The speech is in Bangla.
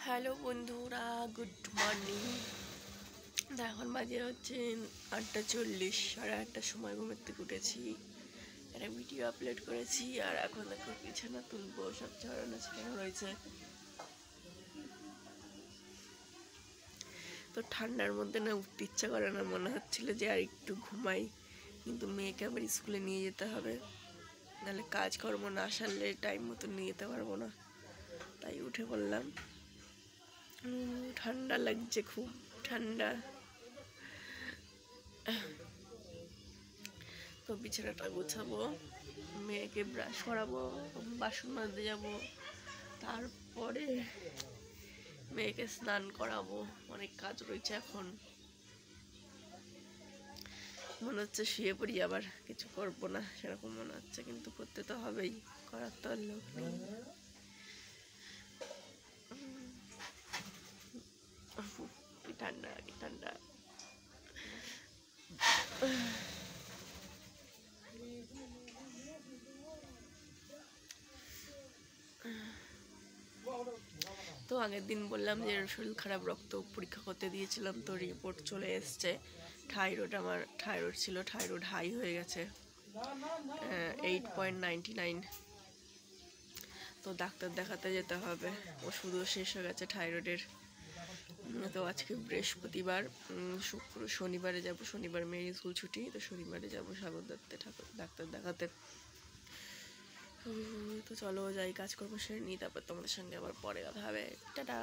হ্যালো বন্ধুরা, গুড মর্নিং। এখন বাজে হচ্ছে 8:40, 8:30 সময় ঘুমের থেকে উঠেছি, একটা ভিডিও আপলোড করেছি। আর এখন দেখো বিছানা তুলবো, সব ছড়ানো ছিটানো রয়েছে। তো ঠান্ডার মধ্যে না উঠতে ইচ্ছা করে না, মনে হচ্ছিল যে আর একটু ঘুমাই, কিন্তু মেয়েকে আবার স্কুলে নিয়ে যেতে হবে, নাহলে কাজকর্ম না সারলে টাইম মতো নিয়ে যেতে পারবো না। তাই উঠে পড়লাম। ঠান্ডা লাগছে, খুব ঠান্ডা। তো বিছানাটা গোছাবো, মেয়েকে ব্রাশ করাবো, বাসন মাজতে যাবো, তারপরে মেয়েকে স্নান করাবো। অনেক কাজ রয়েছে। এখন মনে হচ্ছে শুয়ে পড়ি, আবার কিছু করবো না সেরকম মনে হচ্ছে, কিন্তু করতে তো হবেই, করার তো আর লোক নেই। ঠান্ডা ঠান্ডা। তো আগের দিন বললাম যে শরীর খারাপ, রক্ত পরীক্ষা করতে দিয়েছিলাম, তো রিপোর্ট চলে এসছে। আমার থাইরয়েড ছিল, থাইরয়েড হাই হয়ে গেছে 8.99। তো ডাক্তার দেখাতে যেতে হবে, ওষুধও শেষ হয়ে গেছে থাইরয়েডের। তো আজকে বৃহস্পতিবার, শনিবারে যাব, শনিবার মেয়ের স্কুল ছুটি, তো শনিবারে যাব সাগর ডাক্তার দেখাতে। তো চলো যাই, কাজকর্ম সেরে নিই, তারপর তোমাদের সঙ্গে আবার পরে কথা হবে। টাটা।